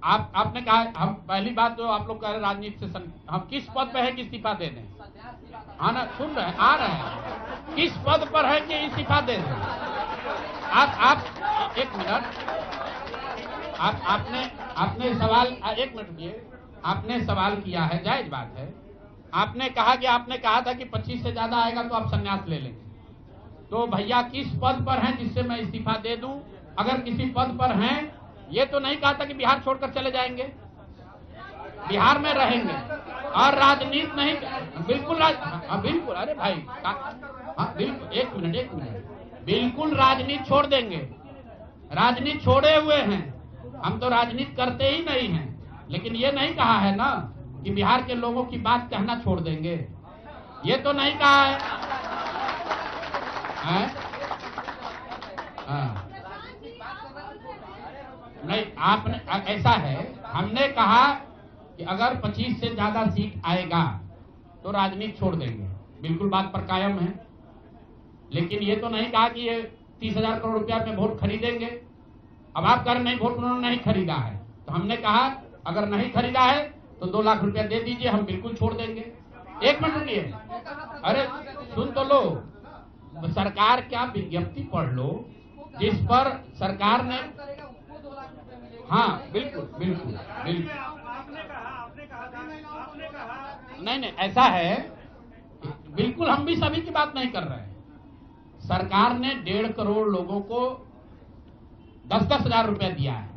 आपने कहा, हम पहली बात तो आप लोग कह रहे राजनीति से हम किस पद पे है कि इस्तीफा दे दें? हाँ ना, सुन रहे हैं, आ रहे हैं, किस पद पर है कि इस्तीफा दे दें? आप एक मिनट, आपने सवाल, एक मिनट रुकिए, आपने सवाल किया है, जायज बात है। आपने कहा था कि 25 से ज्यादा आएगा तो आप संन्यास ले लेंगे। तो भैया किस पद पर हैं जिससे मैं इस्तीफा दे दूं? अगर किसी पद पर हैं, ये तो नहीं कहा था कि बिहार छोड़कर चले जाएंगे, बिहार में रहेंगे और राजनीति नहीं, बिल्कुल बिल्कुल, अरे भाई, हाँ बिल्कुल, एक मिनट, बिल्कुल राजनीति छोड़ देंगे, राजनीति छोड़े हुए हैं, हम तो राजनीति करते ही नहीं हैं। लेकिन ये नहीं कहा है ना कि बिहार के लोगों की बात कहना छोड़ देंगे, ये तो नहीं कहा है, हाँ। नहीं, आपने, ऐसा है, हमने कहा कि अगर 25 से ज्यादा सीट आएगा तो राजनीति छोड़ देंगे, बिल्कुल बात पर कायम है। लेकिन ये तो नहीं कहा कि ये 30,000 करोड़ रुपया में वोट खरीदेंगे। अब आप कह रहे नहीं, वोट उन्होंने नहीं खरीदा है, तो हमने कहा अगर नहीं खरीदा है तो 2 लाख रुपया दे दीजिए, हम बिल्कुल छोड़ देंगे। एक मिनट रुकिए, अरे सुन तो लो, सरकार क्या विज्ञप्ति पढ़ लो जिस पर सरकार ने, हाँ बिल्कुल बिल्कुल बिल्कुल, नहीं, ऐसा है, बिल्कुल हम भी सभी की बात नहीं कर रहे हैं। सरकार ने 1.5 करोड़ लोगों को 10-10 हजार रुपया दिया है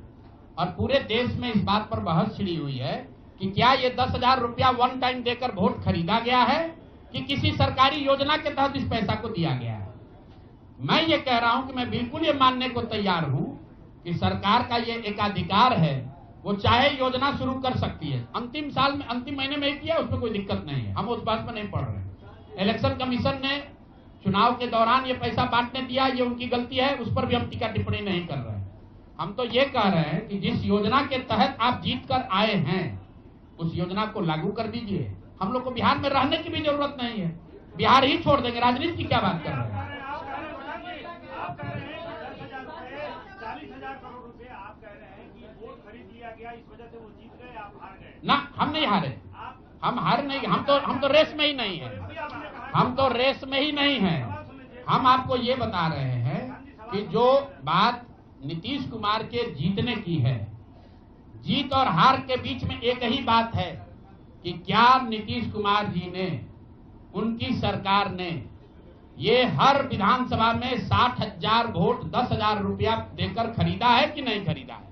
और पूरे देश में इस बात पर बहस छिड़ी हुई है कि क्या ये 10 हजार रुपया वन टाइम देकर वोट खरीदा गया है कि किसी सरकारी योजना के तहत इस पैसा को दिया गया है। मैं ये कह रहा हूं कि मैं बिल्कुल ये मानने को तैयार हूं कि सरकार का ये एकाधिकार है, वो चाहे योजना शुरू कर सकती है, अंतिम महीने में किया, उसमें कोई दिक्कत नहीं है, हम उस बात में नहीं पढ़ रहे। इलेक्शन कमीशन ने चुनाव के दौरान ये पैसा बांटने दिया, ये उनकी गलती है, उस पर भी हम टीका टिप्पणी नहीं कर रहे हैं। हम तो ये कह रहे हैं कि जिस योजना के तहत आप जीत कर आए हैं उस योजना को लागू कर दीजिए। हम लोग को बिहार में रहने की भी जरूरत नहीं है, बिहार ही छोड़ देंगे, राजनीति की क्या बात कर रहे हैं? ना, हम नहीं हारे, हम हार नहीं, हम तो रेस में ही नहीं है, हम तो रेस में ही नहीं है। हम आपको ये बता रहे हैं कि जो बात नीतीश कुमार के जीतने की है, जीत और हार के बीच में एक ही बात है कि क्या नीतीश कुमार जी ने, उनकी सरकार ने ये हर विधानसभा में 60,000 वोट 10,000 रुपया देकर खरीदा है कि नहीं खरीदा है?